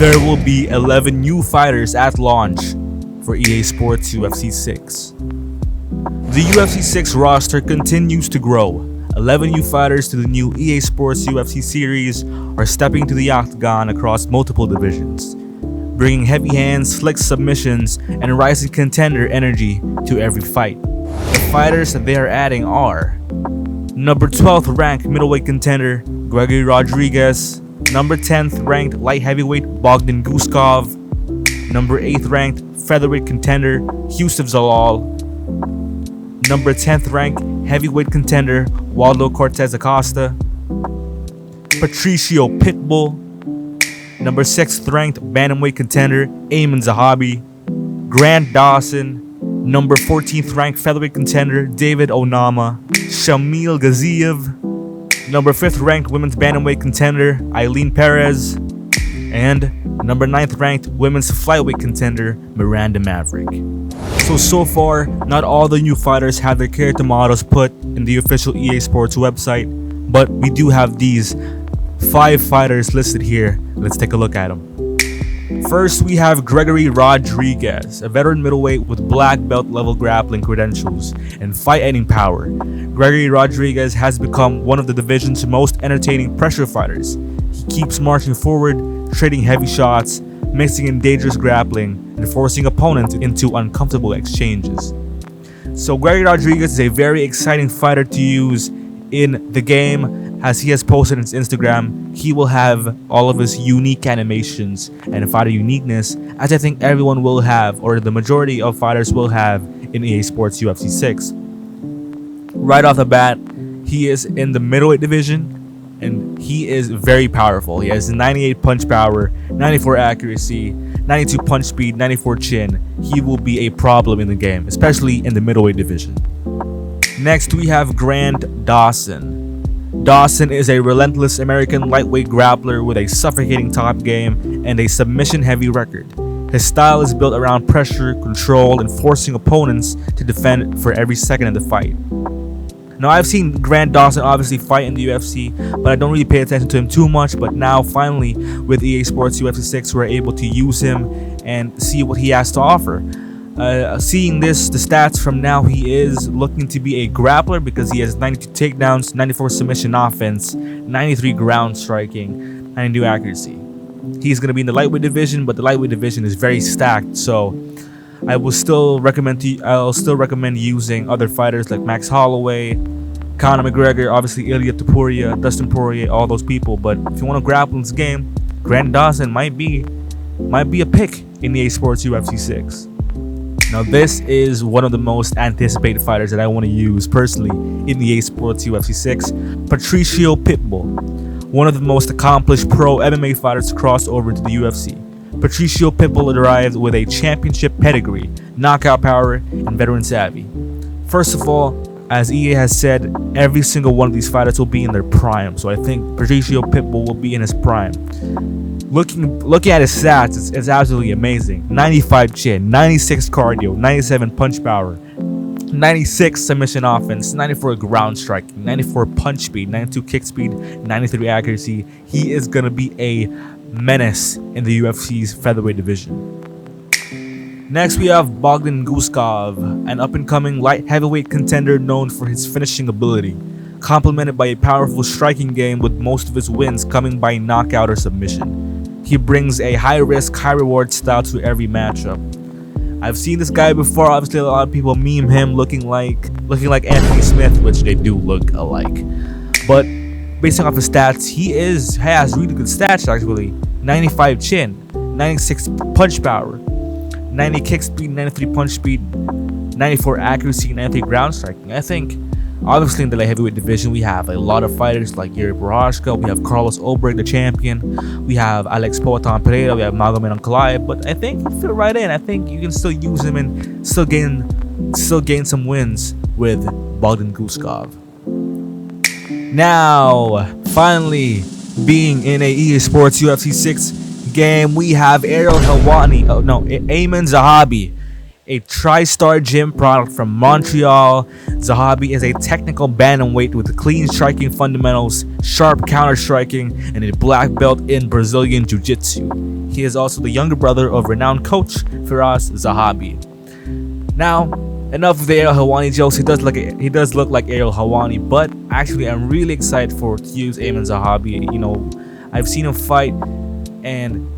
there will be 11 new fighters at launch for EA Sports UFC 6. The UFC 6 roster continues to grow. 11 new fighters to the new EA Sports UFC series are stepping to the octagon across multiple divisions, bringing heavy hands, slick submissions, and rising contender energy to every fight. The fighters that they are adding are number 12th ranked middleweight contender Gregory Rodriguez, number 10th ranked light heavyweight Bogdan Guskov, number 8th ranked featherweight contender Yusuf Zalal, number 10th ranked heavyweight contender Waldo Cortez Acosta, Patricio Pitbull, number 6th ranked bantamweight contender Aiemann Zahabi, Grant Dawson, number 14th ranked featherweight contender David Onama, Shamil Gaziev, number 5th ranked women's bantamweight contender Eileen Perez, and number 9th ranked women's flyweight contender Miranda Maverick. So far, not all the new fighters have their character models put in the official EA Sports website, but we do have these 5 fighters listed here. Let's take a look at them. First, we have Gregory Rodriguez, a veteran middleweight with black belt level grappling credentials and fight-ending power. Gregory Rodriguez has become one of the division's most entertaining pressure fighters. He keeps marching forward, trading heavy shots, mixing in dangerous grappling, and forcing opponents into uncomfortable exchanges. So Gregory Rodriguez is a very exciting fighter to use in the game. As he has posted on his Instagram, he will have all of his unique animations and fighter uniqueness, as I think everyone will have, or the majority of fighters will have in EA Sports UFC 6. Right off the bat, he is in the middleweight division, and he is very powerful. He has 98 punch power, 94 accuracy, 92 punch speed, 94 chin. He will be a problem in the game, especially in the middleweight division. Next, we have Grant Dawson. Dawson is a relentless American lightweight grappler with a suffocating top game and a submission-heavy record. His style is built around pressure, control, and forcing opponents to defend for every second of the fight. Now, I've seen Grant Dawson obviously fight in the UFC, but I don't really pay attention to him too much. But now, finally, with EA Sports UFC 6, we're able to use him and see what he has to offer. Seeing the stats from now, he is looking to be a grappler because he has 92 takedowns, 94 submission offense, 93 ground striking, 92 accuracy. He's going to be in the lightweight division, but the lightweight division is very stacked, so I'll still recommend using other fighters like Max Holloway, Conor McGregor, obviously Ilya Topuria, Dustin Poirier, all those people. But if you want to grapple in this game, Grant Dawson might be a pick in EA Sports UFC 6. Now, this is one of the most anticipated fighters that I want to use personally in EA Sports UFC 6, Patricio Pitbull, one of the most accomplished pro MMA fighters to cross over into the UFC. Patricio Pitbull arrived with a championship pedigree, knockout power, and veteran savvy. First of all, as EA has said, every single one of these fighters will be in their prime, so I think Patricio Pitbull will be in his prime. Looking at his stats, it's absolutely amazing. 95 chin, 96 cardio, 97 punch power, 96 submission offense, 94 ground striking, 94 punch speed, 92 kick speed, 93 accuracy. He is going to be a menace in the UFC's featherweight division. Next, we have Bogdan Guskov, an up-and-coming light heavyweight contender known for his finishing ability, complemented by a powerful striking game with most of his wins coming by knockout or submission. He brings a high-risk, high-reward style to every matchup. I've seen this guy before. Obviously, a lot of people meme him looking like Anthony Smith, which they do look alike. But based off his stats, he has really good stats actually. 95 chin, 96 punch power, 90 kick speed, 93 punch speed, 94 accuracy, 93 ground striking. I think obviously in the light heavyweight division we have a lot of fighters like Yuri Prochazka, we have Carlos Ulberg, the champion, we have Alex Poatan Pereira, we have Magomed Ankalaev, but I think he'll fit right in. I think you can still use him and still gain some wins with Bogdan Guskov. Now, finally, being in a EA Sports UFC 6 game, we have Aiemann Zahabi, a TriStar Gym product from Montreal. Zahabi is a technical bantamweight with clean striking fundamentals, sharp counter striking, and a black belt in Brazilian Jiu-Jitsu. He is also the younger brother of renowned coach Firas Zahabi. Now, enough of the Ariel Helwani jokes. He does look like Ariel Helwani, but actually I'm really excited to use Aiemann Zahabi. You know, I've seen him fight, and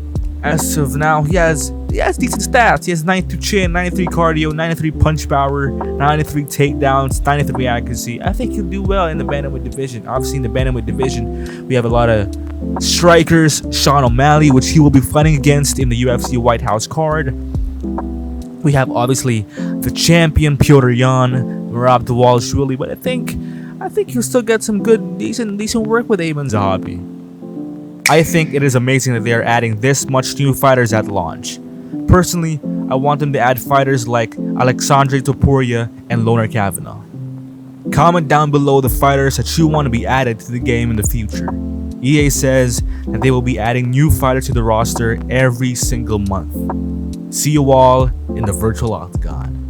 as of now, he has decent stats. He has 92 chin, 93 cardio, 93 punch power, 93 takedowns, 93 accuracy. I think he'll do well in the bantamweight division. Obviously, in the bantamweight division, we have a lot of strikers. Sean O'Malley, which he will be fighting against in the UFC White House card. We have obviously the champion Petr Yan, Merab Dvalishvili, but I think he'll still get some good, decent work with Aiemann Zahabi. I think it is amazing that they are adding this much new fighters at launch. Personally, I want them to add fighters like Alexandre Topuria and Loner Kavanagh. Comment down below the fighters that you want to be added to the game in the future. EA says that they will be adding new fighters to the roster every single month. See you all in the virtual octagon.